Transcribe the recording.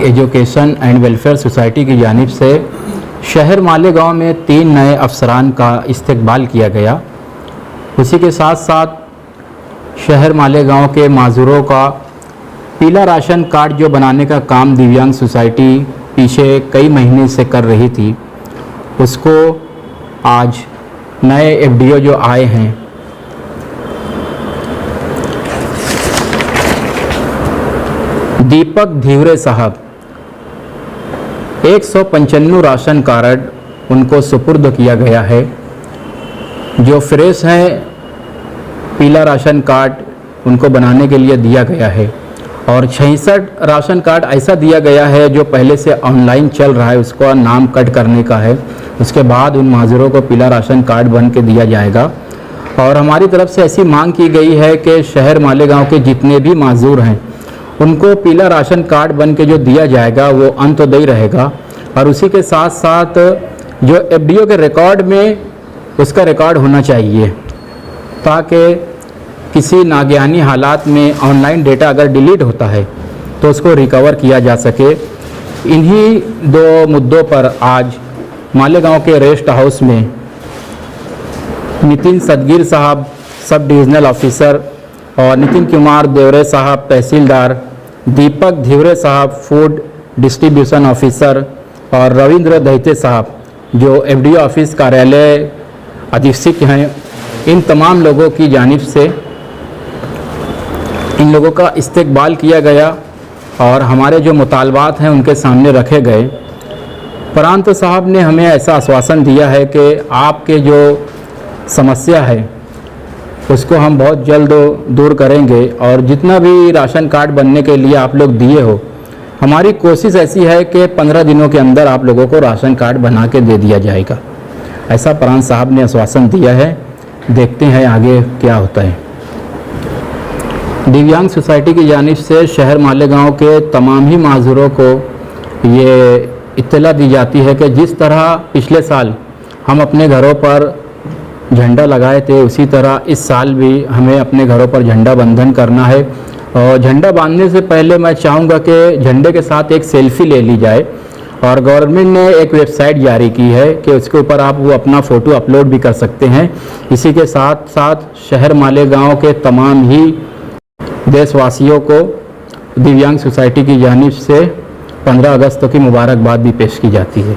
दिव्यांग education and welfare society की जानिब से शहर मालेगांव में 3 नए अफसरान का इस्तकबाल किया गया। उसी के साथ साथ शहर मालेगांव के माजूरों का पीला राशन कार्ड जो बनाने का काम दिव्यांग सोसाइटी पीछे कई महीने से कर रही थी, उसको आज नए एफडीओ जो आए हैं, दीपक धीवरे साहब, 195 राशन कार्ड उनको सुपुर्द किया गया है। जो फ्रेश हैं पीला राशन कार्ड उनको बनाने के लिए दिया गया है और 66 राशन कार्ड ऐसा दिया गया है जो पहले से ऑनलाइन चल रहा है, उसको नाम कट करने का है। उसके बाद उन माजूरों को पीला राशन कार्ड बन के दिया जाएगा। और हमारी तरफ से ऐसी मांग की गई है कि शहर मालेगांव के जितने भी माजूर हैं उनको पीला राशन कार्ड बन के जो दिया जाएगा वो अंत्योदय रहेगा। और उसी के साथ साथ जो एफडीओ के रिकॉर्ड में उसका रिकॉर्ड होना चाहिए, ताकि किसी नागहानी हालात में ऑनलाइन डेटा अगर डिलीट होता है तो उसको रिकवर किया जा सके। इन्हीं 2 मुद्दों पर आज मालेगांव के रेस्ट हाउस में नितिन सदगीर साहब सब डिविज़नल ऑफिसर और नितिन कुमार देवरे साहब तहसीलदार, दीपक धीवरे साहब फूड डिस्ट्रीब्यूशन ऑफिसर और रविंद्र दहिते साहब जो एफडीओ ऑफिस कार्यालय अधीक्षक हैं, इन तमाम लोगों की जानिब से इन लोगों का इस्तकबाल किया गया और हमारे जो मुतालबात हैं उनके सामने रखे गए। प्रांत साहब ने हमें ऐसा आश्वासन दिया है कि आपके जो समस्या है उसको हम बहुत जल्द दूर करेंगे और जितना भी राशन कार्ड बनने के लिए आप लोग दिए हो, हमारी कोशिश ऐसी है कि 15 दिनों के अंदर आप लोगों को राशन कार्ड बना के दे दिया जाएगा। ऐसा प्रांत साहब ने आश्वासन दिया है। देखते हैं आगे क्या होता है। दिव्यांग सोसाइटी की जानिब से शहर मालेगांव के तमाम ही माजूरों को ये इत्तला दी जाती है कि जिस तरह पिछले साल हम अपने घरों पर झंडा लगाए थे, उसी तरह इस साल भी हमें अपने घरों पर झंडा बंधन करना है। और झंडा बांधने से पहले मैं चाहूँगा कि झंडे के साथ एक सेल्फी ले ली जाए। और गवर्नमेंट ने एक वेबसाइट जारी की है कि उसके ऊपर आप वो अपना फ़ोटो अपलोड भी कर सकते हैं। इसी के साथ साथ शहर मालेगांव के तमाम ही देशवासियों को दिव्यांग सोसाइटी की जानिब से 15 अगस्त की मुबारकबाद भी पेश की जाती है।